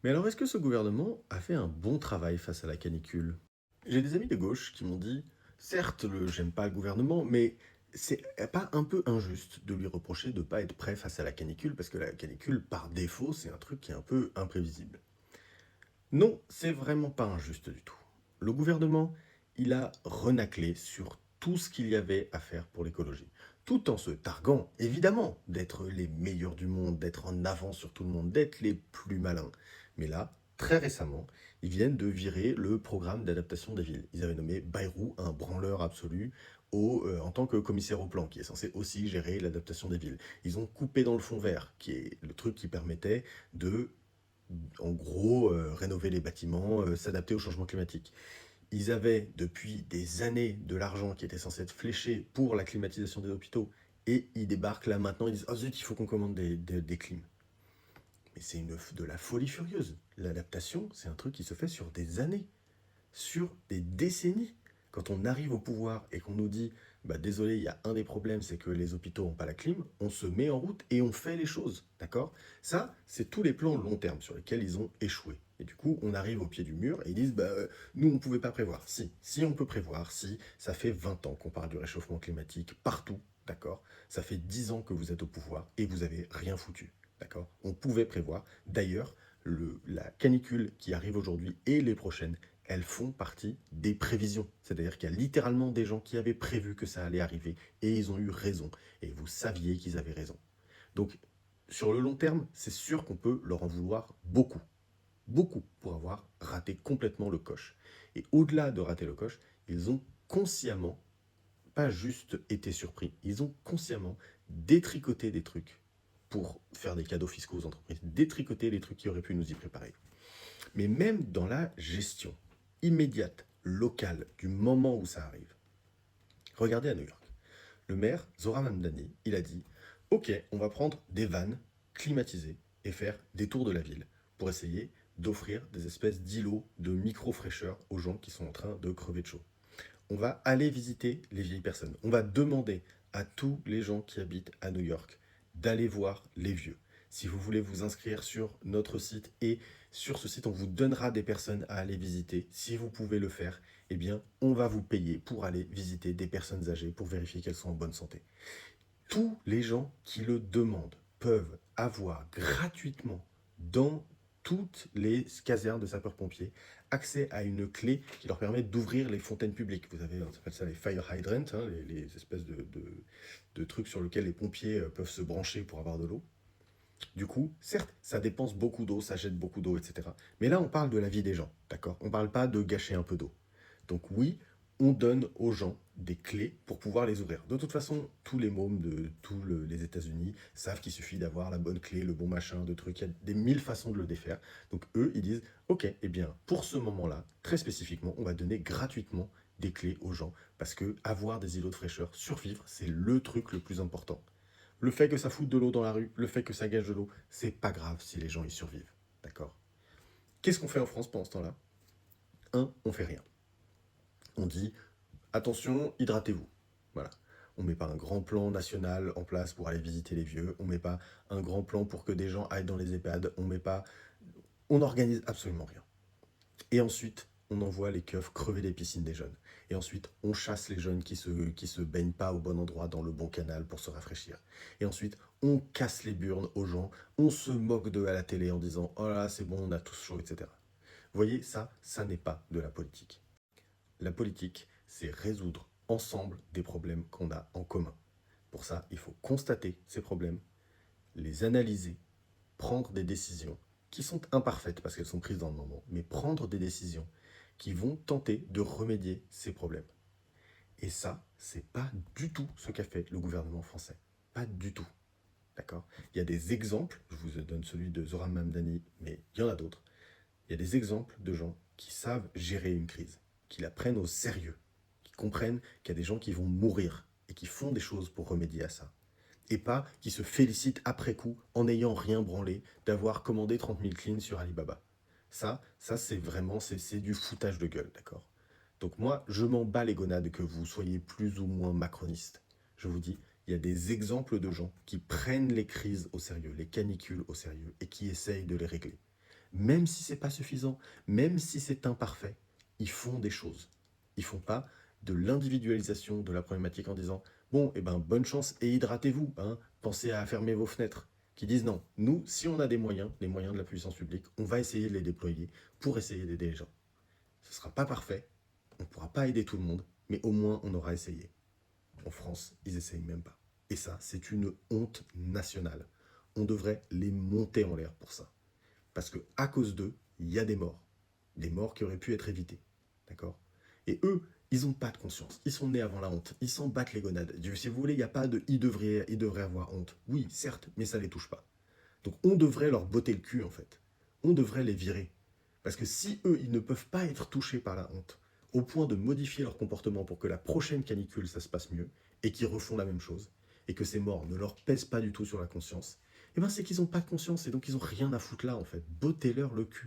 Mais alors, est-ce que ce gouvernement a fait un bon travail face à la canicule? J'ai des amis de gauche qui m'ont dit, certes, j'aime pas le gouvernement, mais c'est pas un peu injuste de lui reprocher de ne pas être prêt face à la canicule, parce que la canicule, par défaut, c'est un truc qui est un peu imprévisible. Non, c'est vraiment pas injuste du tout. Le gouvernement, il a renaclé sur tout ce qu'il y avait à faire pour l'écologie, tout en se targuant, évidemment, d'être les meilleurs du monde, d'être en avance sur tout le monde, d'être les plus malins. Mais là, très récemment, ils viennent de virer le programme d'adaptation des villes. Ils avaient nommé Bayrou un branleur absolu en tant que commissaire au plan, qui est censé aussi gérer l'adaptation des villes. Ils ont coupé dans le fond vert, qui est le truc qui permettait de en gros, rénover les bâtiments, s'adapter au changement climatique. Ils avaient depuis des années de l'argent qui était censé être fléché pour la climatisation des hôpitaux, et ils débarquent là maintenant, ils disent «Oh zut, il faut qu'on commande des clims». Mais c'est de la folie furieuse. L'adaptation, c'est un truc qui se fait sur des années, sur des décennies. Quand on arrive au pouvoir et qu'on nous dit bah désolé, il y a un des problèmes, c'est que les hôpitaux n'ont pas la clim, on se met en route et on fait les choses, d'accord? Ça, c'est tous les plans long terme sur lesquels ils ont échoué. Et du coup, on arrive au pied du mur et ils disent nous, on ne pouvait pas prévoir. Si on peut prévoir, si, ça fait 20 ans qu'on parle du réchauffement climatique partout, d'accord? Ça fait 10 ans que vous êtes au pouvoir et vous avez rien foutu, d'accord? On pouvait prévoir. D'ailleurs, la canicule qui arrive aujourd'hui et les prochaines, elles font partie des prévisions. C'est-à-dire qu'il y a littéralement des gens qui avaient prévu que ça allait arriver et ils ont eu raison. Et vous saviez qu'ils avaient raison. Donc, sur le long terme, c'est sûr qu'on peut leur en vouloir beaucoup. Beaucoup pour avoir raté complètement le coche. Et au-delà de rater le coche, ils ont consciemment, pas juste été surpris, ils ont consciemment détricoté des trucs pour faire des cadeaux fiscaux aux entreprises, détricoter les trucs qui auraient pu nous y préparer. Mais même dans la gestion immédiate, locale, du moment où ça arrive. Regardez à New York. Le maire, Zoran Mamdani, il a dit ok, on va prendre des vannes climatisées et faire des tours de la ville pour essayer d'offrir des espèces d'îlots de micro-fraîcheur aux gens qui sont en train de crever de chaud. On va aller visiter les vieilles personnes. On va demander à tous les gens qui habitent à New York d'aller voir les vieux. Si vous voulez vous inscrire sur notre site et sur ce site, on vous donnera des personnes à aller visiter. Si vous pouvez le faire, eh bien, on va vous payer pour aller visiter des personnes âgées pour vérifier qu'elles sont en bonne santé. Tous les gens qui le demandent peuvent avoir gratuitement dans toutes les casernes de sapeurs-pompiers accès à une clé qui leur permet d'ouvrir les fontaines publiques. Vous avez, on appelle ça les fire hydrants, hein, les espèces de trucs sur lesquels les pompiers peuvent se brancher pour avoir de l'eau. Du coup, certes, ça dépense beaucoup d'eau, ça jette beaucoup d'eau, etc. Mais là, on parle de la vie des gens, d'accord? On ne parle pas de gâcher un peu d'eau. Donc oui, on donne aux gens des clés pour pouvoir les ouvrir. De toute façon, tous les mômes de tous les États-Unis savent qu'il suffit d'avoir la bonne clé, le bon machin, de trucs. Il y a des mille façons de le défaire. Donc eux, ils disent, ok, eh bien, pour ce moment-là, très spécifiquement, on va donner gratuitement des clés aux gens parce que avoir des îlots de fraîcheur, survivre, c'est le truc le plus important. Le fait que ça foute de l'eau dans la rue, le fait que ça gâche de l'eau, c'est pas grave si les gens y survivent. D'accord? Qu'est-ce qu'on fait en France pendant ce temps-là? On fait rien. On dit attention, hydratez-vous. Voilà. On ne met pas un grand plan national en place pour aller visiter les vieux. On ne met pas un grand plan pour que des gens aillent dans les EHPAD. On met pas. On n'organise absolument rien. Et ensuite, on envoie les keufs crever les piscines des jeunes. Et ensuite, on chasse les jeunes qui se baignent pas au bon endroit dans le bon canal pour se rafraîchir. Et ensuite, on casse les burnes aux gens. On se moque d'eux à la télé en disant oh là, c'est bon, on a tous chaud, etc. Vous voyez, ça n'est pas de la politique. La politique, c'est résoudre ensemble des problèmes qu'on a en commun. Pour ça, il faut constater ces problèmes, les analyser, prendre des décisions qui sont imparfaites parce qu'elles sont prises dans le moment, mais prendre des décisions qui vont tenter de remédier ces problèmes. Et ça, c'est pas du tout ce qu'a fait le gouvernement français. Pas du tout. D'accord? Il y a des exemples, je vous donne celui de Zoran Mamdani, mais il y en a d'autres. Il y a des exemples de gens qui savent gérer une crise, qui la prennent au sérieux, qui comprennent qu'il y a des gens qui vont mourir et qui font des choses pour remédier à ça. Et pas qui se félicitent après coup en n'ayant rien branlé d'avoir commandé 30 000 cleans sur Alibaba. Ça c'est vraiment, c'est du foutage de gueule, d'accord? Donc moi, je m'en bats les gonades que vous soyez plus ou moins macroniste. Je vous dis, il y a des exemples de gens qui prennent les crises au sérieux, les canicules au sérieux, et qui essayent de les régler. Même si c'est pas suffisant, même si c'est imparfait, ils font des choses. Ils font pas de l'individualisation de la problématique en disant bon, eh ben, bonne chance et hydratez-vous, hein, pensez à fermer vos fenêtres. Qui disent non, nous, si on a des moyens, les moyens de la puissance publique, on va essayer de les déployer pour essayer d'aider les gens. Ce ne sera pas parfait, on ne pourra pas aider tout le monde, mais au moins on aura essayé. En France, ils essayent même pas. Et ça, c'est une honte nationale. On devrait les monter en l'air pour ça. Parce que à cause d'eux, il y a des morts. Des morts qui auraient pu être évitées. D'accord? Et eux, ils n'ont pas de conscience. Ils sont nés avant la honte. Ils s'en battent les gonades. Si vous voulez, il n'y a pas de ils devraient avoir honte. Oui, certes, mais ça ne les touche pas. Donc on devrait leur botter le cul, en fait. On devrait les virer. Parce que si eux, ils ne peuvent pas être touchés par la honte, au point de modifier leur comportement pour que la prochaine canicule, ça se passe mieux, et qu'ils refont la même chose, et que ces morts ne leur pèsent pas du tout sur la conscience, eh ben c'est qu'ils n'ont pas de conscience, et donc ils n'ont rien à foutre là, en fait. Bottez-leur le cul.